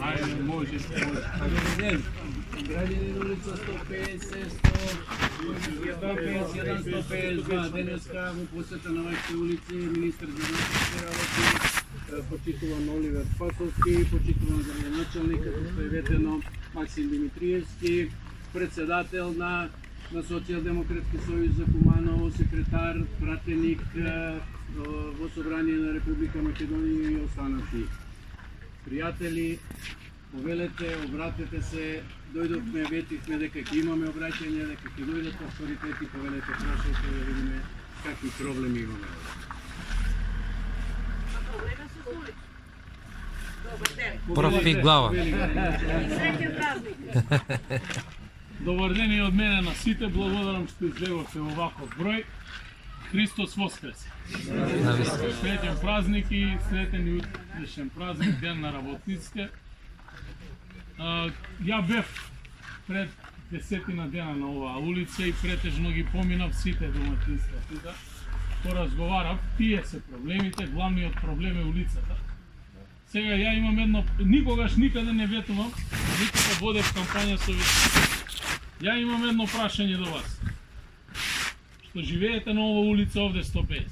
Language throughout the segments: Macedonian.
Ajde, može. Građanin ulica 150, 152, денеска во посета на вашите улици, министр за вътрешни работи, почитуван Оливер Спасовски, почитуван градоначалник, како што е ветено Максим Димитриевски, председател на Социјалдемократски сојуз за Куманово, секретар, пратеник во Собрание на Република Македонија и останати. Пријатели, повелете, обратете се, дојдовме, ветивме дека ќе имаме обраќање, дека ќе дојдат авторитети, повелете, прашајте да видиме какви проблеми имаме. Проблема се улица. Добар ден. Прав и глава. Среќен празник. Добар ден и од мене на сите, благодарам што излеговте оваков број. Христос воскресе. Среќен празник и сретен и утрешен празник, ден на работниците. Ја бев пред 10 дена на оваа улица и претежно ги поминав сите доматинства тука. Поразговарав, тие се проблемите, главниот проблем е улицата. Сега ја имам едно, никогаш никаде не ветувам, никога водев кампања со ветување. Ја имам едно прашање до вас. Што живеете на ова улица овде 150.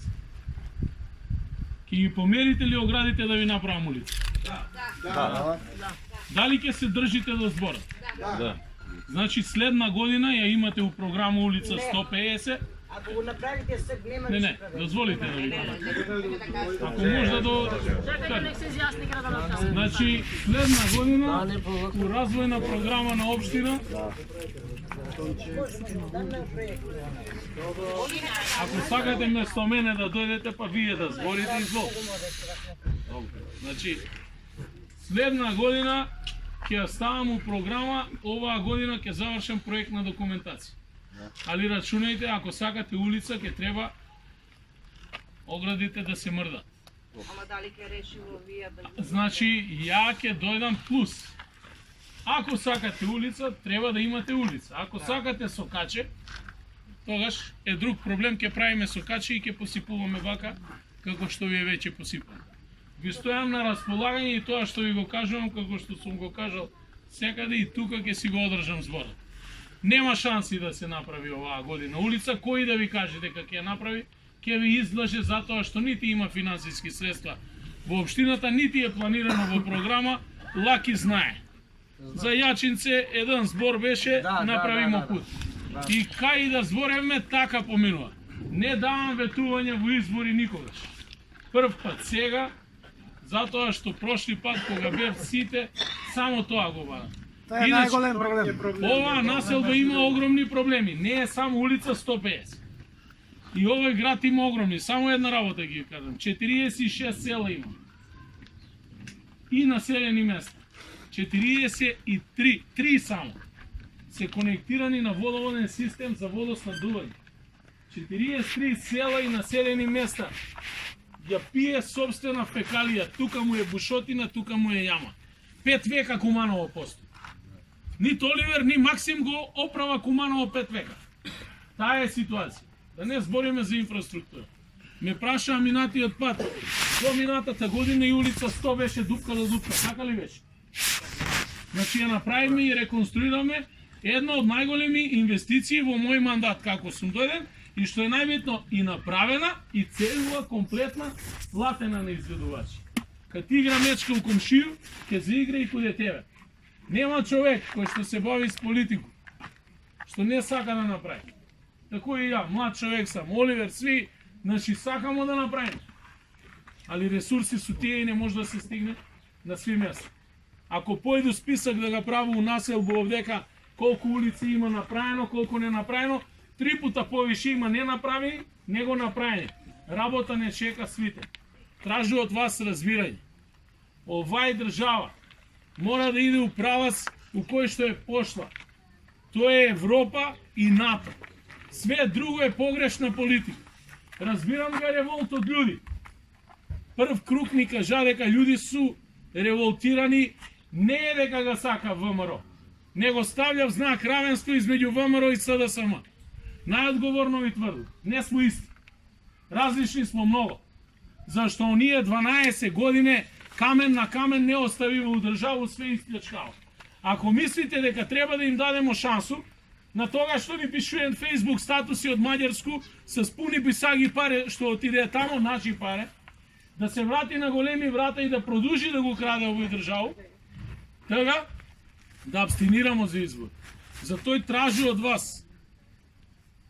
Ќе ги померите ли оградите да ви направам улица? Да. Дали ќе се држите до зборот? Да. Значи следна година ја имате у програма улица 150. Ако го направите сега нема да Не, дозволите да ви кажам. Ако може да до... Чакајте нек се изјасни градоначалник. Значи следна година у развојна програма на општина, ако сакате место мене да дојдете, па вие да зборите, изволите. Значи, следна година ќе ставам у програма, оваа година ќе завршам проектна документација. Али рачунајте, ако сакате улица, ќе треба оградите да се мрдат. Ама дали ќе решило вие да... Значи, ја ќе дојдам плюс. Ако сакате улица, треба да имате улица. Ако сакате сокаче, тогаш е друг проблем, ќе правиме сокаче и ќе посипуваме вака, како што ви е веќе посипано. Ви стојам на располагање и тоа што ви го кажувам, како што сум го кажал секаде и тука ќе си го одржам зборот. Нема шанси да се направи оваа година улица, кој да ви каже дека ќе ја направи, ќе ви излаже затоа што нити има финансиски средства во општината, нити е планирано во програма, Лаки знае. За Јачинце еден збор беше, направимо пут. И кај да зборевме, така поминува. Не давам ветување во избори никогаш. Прв пат сега, затоа што прошли пат кога бев сите, само тоа го барам. Тоа е најголем проблем. Оваа населба има огромни проблеми, не е само улица 150. И овој град има огромни, само една работа ги кажам, 46 села има. И населени места. 43, 3 само се конектирани на водоводен систем за водоснабдување. 43 села и населени места ја пие собствена фекалија, тука му е бушотина, тука му е јама. 5 века Куманово постои. Нито Оливер, ни Максим го оправа Куманово 5 века. Таа е ситуација. Да не збориме за инфраструктура. Ме прашаа минатиот пат, до минатата година и улица 100 беше дупка до дупка, така ли беше? Значи ја направиме и реконструираме една од најголеми инвестиции во мој мандат како сум дојден и што е најбитно и направена и целува комплетна платена на изведувачи. Кад ти игра мечка у комшију, ќе заигра и каде тебе. Нема човек кој што се бави с политику, што не сака да направи. Тако и ја, млад човек сам, Оливер, сви, значи сакамо да направиме. Али ресурси су тие и не може да се стигне на сви места. Ако појду список да го прави у населбу овдека колку улици има направено, колку не направено, 3 пута повише има не направени, него направени. Работа не чека свите. Тражи од вас разбирање. Овај држава мора да иде у правец у кој што е пошла. Тоа е Европа и НАТО. Све друго е погрешна политика. Разбирам га револт од луѓе. Прв круг ни кажа дека луѓе су револтирани, не е дека ga сака ВМРО. Него стављав знак равенство измеѓу ВМРО и СДСМ. Најодговорно ви тврдам, не сме исти. Различни смо много. зашто оние 12 години камен на камен не оставива у државу, све исплячкава. Ако мислите дека треба да им дадемо шансу, на тога што ни пишуен Facebook статуси од Маѓарску с пуни писаги паре што отиде тамо, наши паре, да се врати на големи врата и да продолжи да го краде овој државу, тега да абстинирamo за избор. Затоа тражи од вас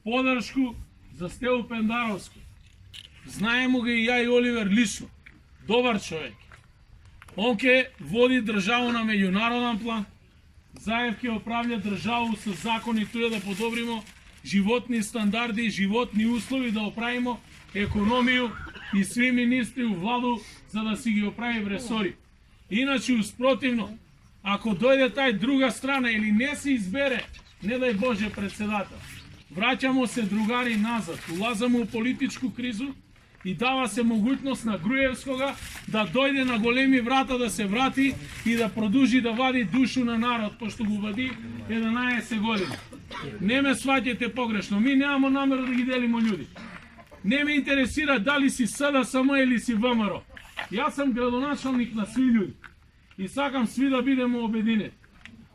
подршку за Стево Пендаровски. Знаемо го и ја и Оливер лично. Добар човек. Он ке води државу на меѓународен план. Заев ке оправља државу со закони туја да подобримо животни стандарди, животни услови, да оправимо економију и сви министри у владу за да си ги оправи ресори. Иначе, успротивно, ако дојде тај друга страна или не се избере, не дај Боже председател, враќамо се другари назад, улазамо у политичку кризу и дава се могуćност на Груевскога да дојде на големи врата, да се врати и да продолжи да вади душу на народ, пошто го вади 11 години. Не ме сваќате погрешно, ми немамо намера да ги делимо људи. Не ме интересира дали си СДСМ или си ВМРО. Јас сам градоначалник на сви људи и сакам сви да бидеме обединети.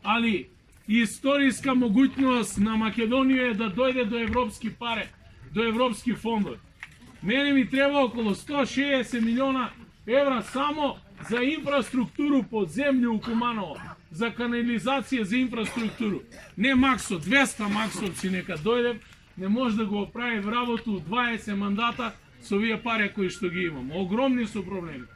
Али историска могуćност на Македонија е да дојде до европски паре, до европски фондови. Мене ми треба около 160 милиона евра само за инфраструктуру под земљу у Куманово, за канализација, за инфраструктуру. Не максо, 200 максовци нека дојде, не може да го оправи работу 20 мандата со овие пари кои што ги имamo. Огромни се проблеми.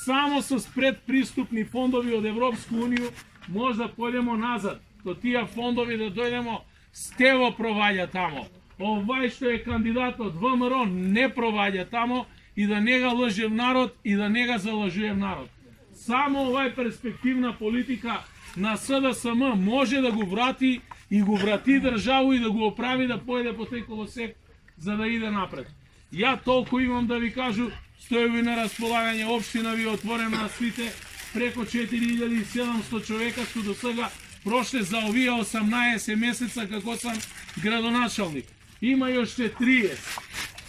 Само со предприступни фондови од Европска унија може да појдемо назад. До тие фондови да дојдемо, Стево проваѓа тамо. Овај што е кандидат од ВМРО не проваѓа тамо и да не га лжев народ и да не га залажуем народ. Само овај перспективна политика на СДСМ може да го врати и го врати државу и да го оправи да појде по тој колосек за да иде напред. Ја толку имам да ви кажу, стојам ви на располагање, општина ви отворена на свите, преко 4700 човека што до сега прошле за овие 18 месеца како сам градоначалник. Има јоште 30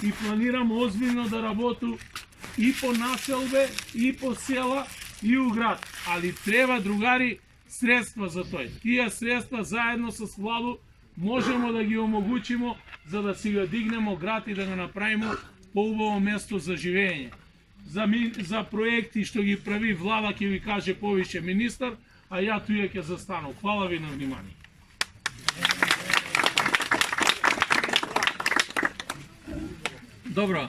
и планирам озбилно да работу и по населбе, и по села, и у град. Али треба, другари, средства за тој. Тие средства заедно со владу можемо да ги омогучимо за да си го дигнемо град и да го направимо поубаво место за живење. За проекти што ги прави влада ќе ви каже повише министар, а ја туја ќе застану. Хвала ви на внимание. Добро,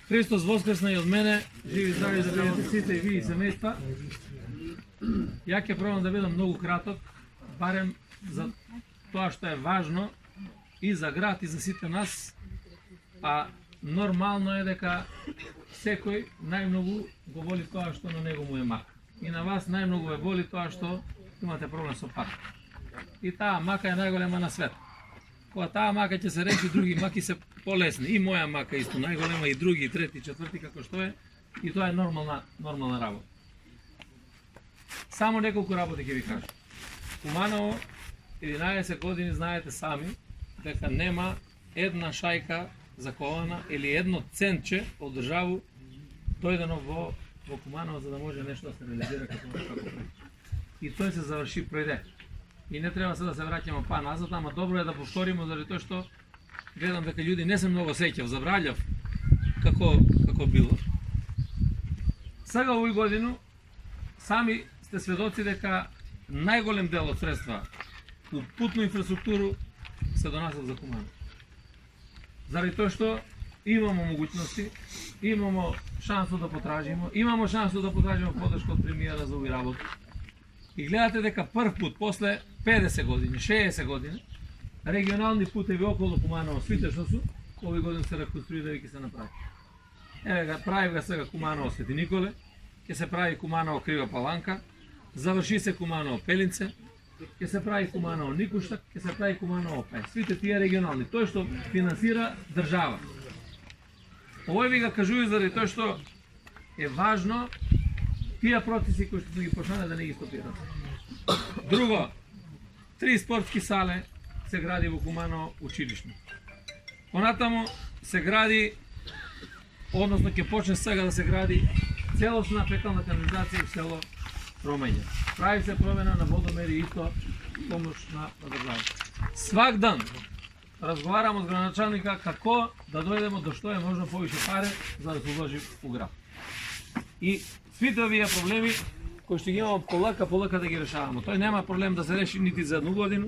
Христос воскресна и од мене, живи здрави да бидете сите и ви и семејства. Ја ќе пробам да бидам многу краток, барем за тоа што е важно и за град и за сите нас, а нормално е дека секој најмногу го воли тоа што на него му е мака. И на вас најмногу ве боли тоа што имате проблем со пак. И таа мака е најголема на свет. Кога таа мака ќе се реши, други маки се полесни. И моја мака исто најголема, и други, и трети, и четврти, како што е. И тоа е нормална работа. Само неколку работи ќе ви кажам. Куманово, 11 години знаете сами дека нема една шајка закована или едно центче од државу дојдено во Куманово за да може нешто да се реализира како и тој се заврши пред. И не треба се да се враќаме па назад, ама добро е да повториме заради тоа што гледам дека луѓе не се многу сеќав, забрављав како било. Сега овој годину сами сте сведоци дека најголем дел од средства у путну инфраструктуру се донасат за Куманово. Заради тоа што имамо могуćности, имамо шансу да потражиме, подршка од премиера за овој работи. И гледате дека прв пут, после 50 години, 60 години, регионални путеви околу Куманово, свите што су, овој годин се реконструираат и ќе се направи. Еве га, прави га сега Куманово Свети Николе, ќе се прави Куманово Крива Паланка, заврши се Куманово Пелинце, ќе се прави Куманово Никуштак, ќе се прави Куманово Пај. Свите тие регионални, тој што финансира држава. Овој ви га кажува заради тоа што е важно тие процеси кои што сме ги почнали да не ги стопират. Друго, 3 спортски сале се гради во Куманово училишно. Понатамо се гради односно ќе почне сега да се гради целосна фекална канализација в село Ромање. Прави се промена на водомери и то помош на државата. Свак дан разговарам од градоначалника како да дојдемо до што е можно повише пари за да се уложи у град. И сите овие проблеми кои што ги имamo полека да ги решаваме. Тој нема проблем да се реши нити за 1 година,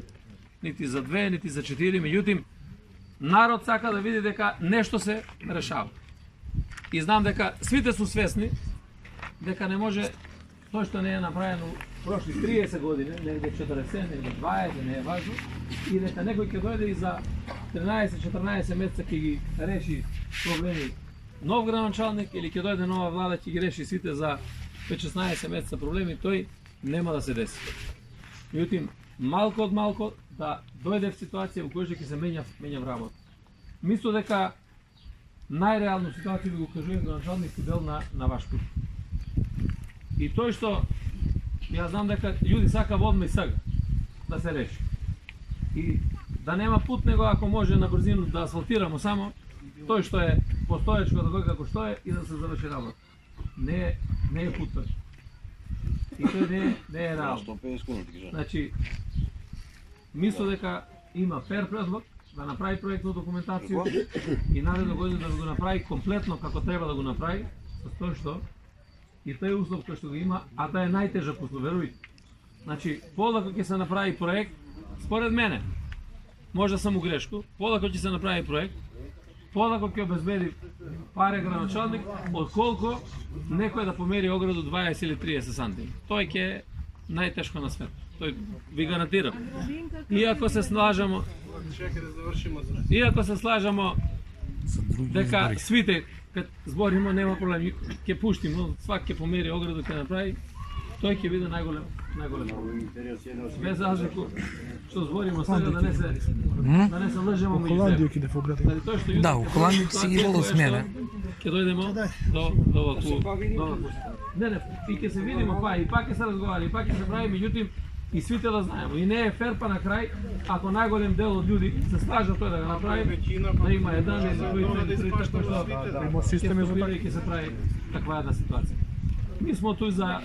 нити за 2, нити за 4, меѓутоа народ сака да види дека нешто се решава. И знам дека сите су свесни дека не може тоа што не е направено прошли 30 години, негде 40, негде 20, не е важно, и дека некој ќе дојде и за 13-14 месеца ќе ги реши проблеми нов градоначалник или ќе дојде нова влада ќе ги реши сите за 15-16 месеца проблеми, тој нема да се деси. Меѓутоа, малку од малку да дојде в ситуација во која ќе се менја работа. Мислам дека најреална ситуација ви го кажувам градоначалник си бил на ваш пут. И тој што ја знам дека луѓе сака одма и сега да се реши. И да нема пут него ако може на брзину да асфалтираме само тој што е постоечко да го како што е и да се заврши работа. Не е пут тој. И тој не е реално. Значи, мислам дека има фер предлог да направи проектна документација и наредна година да го направи комплетно како треба да го направи, со тоа што и тој услов кој што го има, а тоа е најтежок услов, верујте. Значи, полако ќе се направи проект, според мене, може да сам у грешко, полако ќе се направи проект, полако ќе обезбеди паре градоначалник, отколку некој да помери ограду 20 или 30 сантими. Тој ќе е најтешко на свет. Тој ви гарантирам. Иако се слажемо дека свите кад збориме нема проблем, ќе пуштиме, свак ќе помери ограду, ќе направи, тој ќе биде најголем проблем. Без разлику што збориме сега да не се лъжеме меѓу себе. Да, у Холандија си ги воло смена. Ќе дојдеме до ваку. Не, и ќе се видиме и пак ќе се разговара, и пак ќе се прави, меѓутоа и свите да знаеме. И не е фер па на крај, ако најголем дел од луѓе се слажат тој да го направи, да има еден или три така што ќе се прави таква една ситуација. Ми сме туј за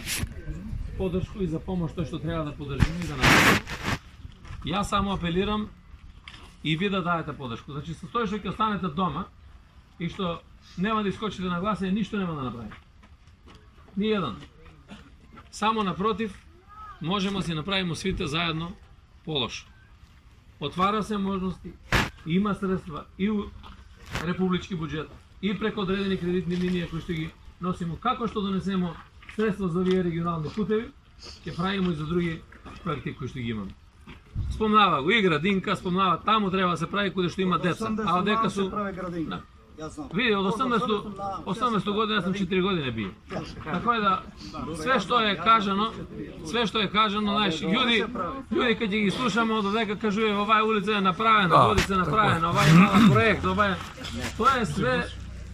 поддршка и за помош тој што треба да поддржиме и да направиме. Јас само апелирам и ви да дадете поддршка. Значи со тој што ќе останете дома и што нема да искочите на гласање, ништо нема да направите. Ни еден. Само напротив, можеме да си направиме свите заедно полошо. Отвара се можности, има средства и у републички буџет, и преку одредени кредитни линии кои што ги носиме, како што донесемо средства за овие регионални путеви, ќе правиме и за други проекти кои што ги имаме. Спомнава го и градинка, спомнава таму треба да се прави каде што има деца, а одека су види, од 18 година сум 4 години бил. Така е да све што е кажано, знаеш, луѓе кога ги слушаме додека кажува оваа улица е направена, улица е направена, ова има проект, тоа е све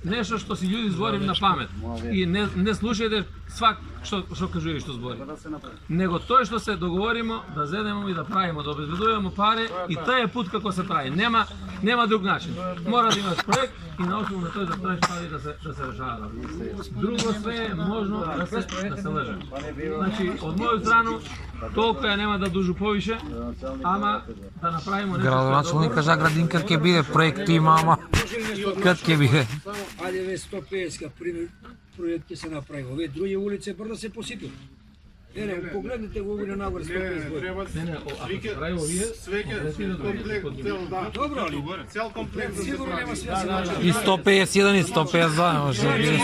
нешто што си луѓе зборим на памет. И не слушајте свак што кажува и што збори. Него тој што се договориме да зедеме и да правиме, да обезбедуваме пари и тој е пут како се прави. Нема друг начин. Мора да имаш проект и на основа на тој да правиш пари да се решава. Друго све е можно да се лаже. Значи, од моја страна толку ја нема да дужу повише, ама да направиме нешто. Градоначалник кажа градинка ќе биде проект има, ама кад ќе биде? Ајде ве 150 пример проект ќе се направи. Овие други улици брзо се посипило. Погледнете во овие нагоре 150 години. Добро, али цел комплект сигурно нема све. И 151 и 152 може да биде.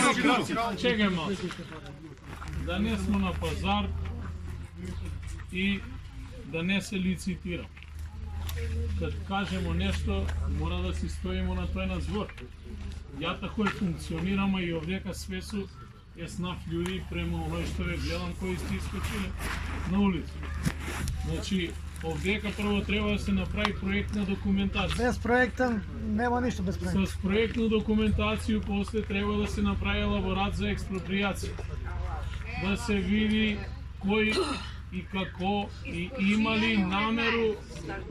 Чекајмо да не сме на пазар и да не се лицитира. Кад кажемо нешто, мора да си стоиме на тој надзор. Ја тако функционираме и овдека свесу е снав луѓе према оној што ве гледам кои сте искочиле на улица. Значи, овдека прво треба да се направи проектна документација. Без проекта нема ништо без проекта. С проектна документација после треба да се направи елаборат за експроприација. Да се види кој и како и има ли намеру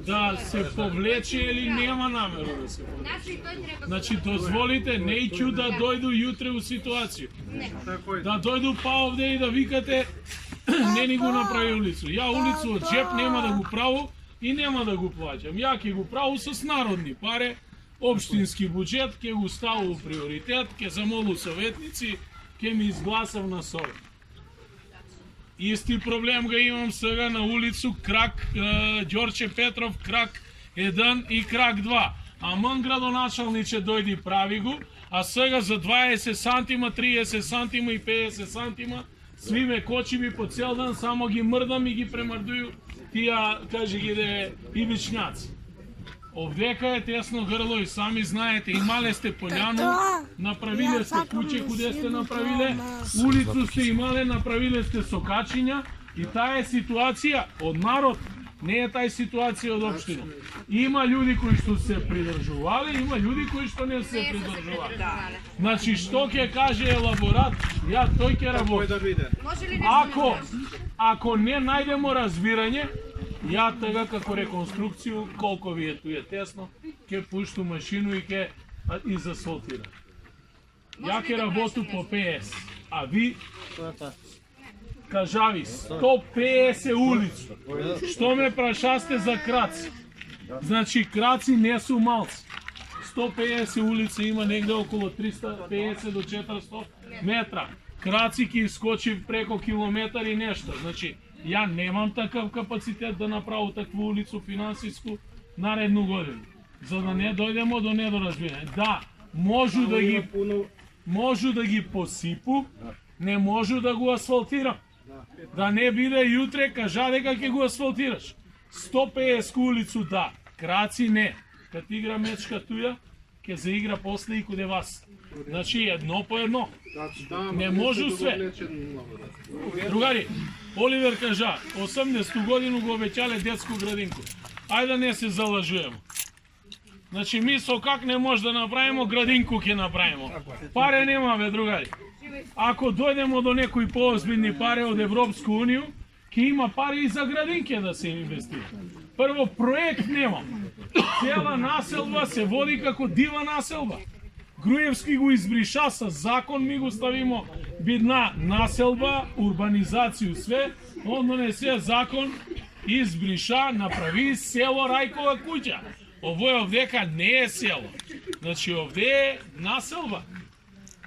да се повлече или нема намеру да се повлече. Значи, дозволите нејќу да дојду јутре у ситуација. Да дојду па овде и да викате не ни го направи улицу. Ја улицу од джеп нема да го праву и нема да го плаќам. Ја ќе го праву с народни пари, општински буџет, ќе го ставу приоритет, ќе замолу советници, ќе ми изгласав на совет. Исти проблем ga имам сега на улицу Крак, Ѓорче Петров, Крак 1 и Крак 2. Аман градоначалниче дојди прави го, а сега за 20 сантима, 30 сантима и 50 сантима сви ме кочи ми по цел ден, само ги мрдам и ги премрдуju тия, кажи ги де ивичњаци. Овдека е тесно грло и сами знаете, имале сте пољану, направиле сте куќе куде сте направиле, улицу сте имале, направиле сте сокачиња и таа е ситуација од народ, не е тај ситуација од општина. Има луѓе кои што се придржувале, има луѓе кои што не се придржувале. Значи, што ќе каже елаборат, ја тој ќе работи. Ако не најдемо разбирање, ја тега како реконструкцију, колко ви е ту е тесно, ќе пушту машину и ќе изасфалтира. Ја ќе работу по ПС, а ви кажави 150 улицу. Што ме прашасте за краци? Значи, краци не су малци. 150 улица има негде околу 350 до 400 метра. Краци ќе искочи преко километар и нешто. Значи, ја немам такав капацитет да направам таква улицу финансиску наредну годину. За да не дојдемо до недоразбирање. Да, можу да ги посипу, не можу да го асфалтирам. Да не биде јутре, кажа дека ќе го асфалтираш. 150 улицу да, краци не. Кад игра мечка туја, ќе заигра после и куде вас. Значи едно по едно. Не можу све. Другари, Оливер кажа, 80 годину го обеќале детску градинку. Ајде да не се залажуваме. Значи ми со как не може да направимо, градинку ќе направимо. Паре немаме, другари. Ако дојдемо до некои поозбилни пари од Европска унија, ќе има пари и за градинке да се инвестира. Прво, проект нема. Цела населба се води како дива населба. Груевски го избриша со закон, ми го ставимо бидна населба, урбанизацију све, он донесе закон, избриша, направи село Рајкова куќа. Ово овдека не е село. Значи овде е населба.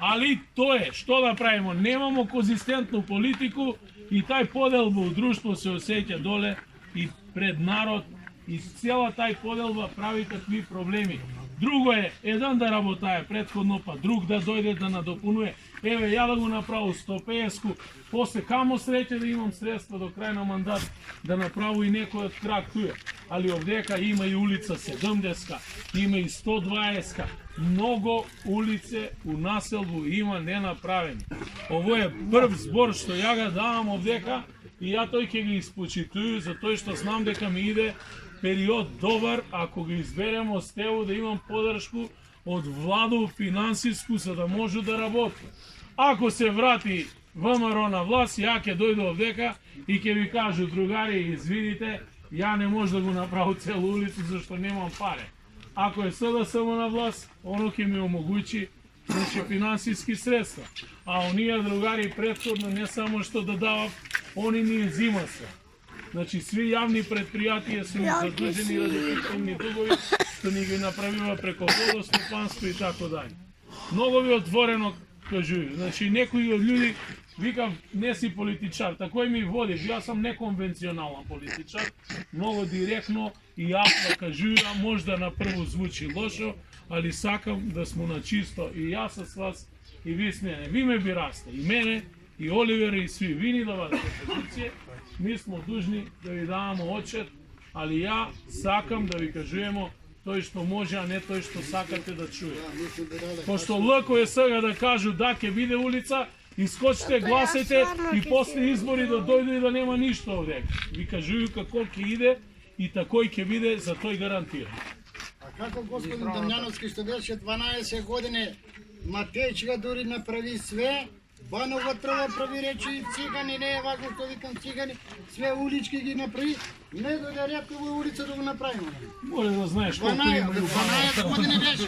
Али тоа е, што да правимо, немамо конзистентну политику и тај поделба у друштво се осеќа доле и пред народ и цела тај поделба прави такви проблеми. Друго е, еден да работае предходно, па друг да дојде да надопунуе. Еве, ја да го направу 150-ку, после камо среќа да имам средства до крај на мандат да направу и некој од Крак туја. Али овдека има и улица 70-ка, има и 120-ка. Много улице у населбу има ненаправени. Ово е прв збор што ја ga давам овдека и ја тој ќе ги испочитую за тој што знам дека ми иде период добар, ако ги изберемо с тево да имам подршку од владу финансиску за да може да работи. Ако се врати ВМРО на власт, ја ќе дојде овдека и ќе ви кажу, другари, извидите, ја не може да го направам целу улицу зашто немам паре. Ако е СДСМ на власт, оно ќе ми омогучи значи финансиски средства. А оние другари претходно не само што да дават, они ни зима се. Значи сви јавни предпријатија се задржени радикални дугови, што ни ги направива преко водостопанство и така дај. Многу ви отворено кажуј. Значи некои од луѓе викам не си политичар, такој ми води. Јас сум неконвенционален политичар, многу директно и јасно кажуја, можда на прво звучи лошо, али сакам да сме на чисто и јас с вас и ви с мене. Ви ме бирасте, и мене, и Оливер, и сви. Ви ни давате позиција, ми сме дужни да ви даваме отчет, али ја сакам да ви кажуемо тој што може, а не тој што сакате да чуе. Пошто лако е сега да кажу да ќе биде улица, искочите, гласете и после избори да дојде и да нема ништо овде. Ви кажуju како ќе иде и такој ќе биде, за тој гарантирам. А како господин Дамјановски што беше 12 години, Матејчка дури направи све Банова трябва прави речи, цигани, не е важно, що викам цигани, све улички ги направи, не дойде ред това улица да го направим. Може да знаеш колко има и 12 години беше.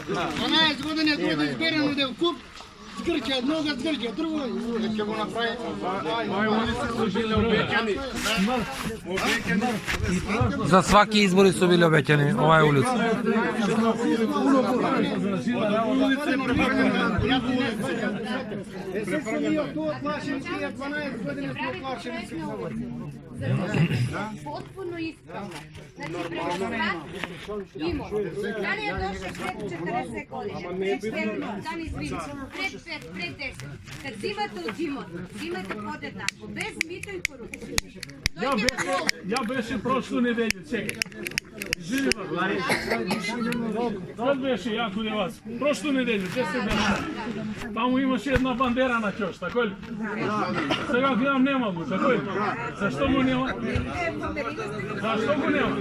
12 години е да изберено да куп, с Гърция едно, с Гърция друго, и ще го направим. За сваки избори su bili obećani ova je ulica. Се сами от това плашен, тия 12 години сме плашени. Potpuno ispravno. Znači, prema ima. Da li je došao pred 40 godina, pred 15, da li izvim, pred 5, pred 10. Kad zimate zimate podjednako, bez mita i korupcije. Ja беше прошлу неделю, чекай. Живи Тоа беше јако е вас. Прошлу неделю, 10 дена. Таму имаше една бандера на ќош, тако ли? Сега гледам нема го, тако ли? Зашто го нема? Зашто го нема?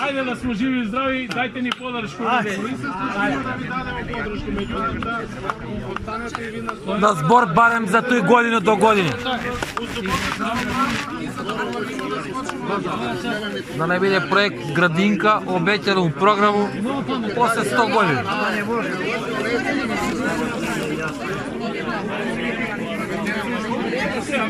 Ајде да сме живи и здрави, дајте ни подршку. Da zbor barem za tu godinu do godine. Da ne bude projekt Gradinka obećan u programu posle 100 godina. Сега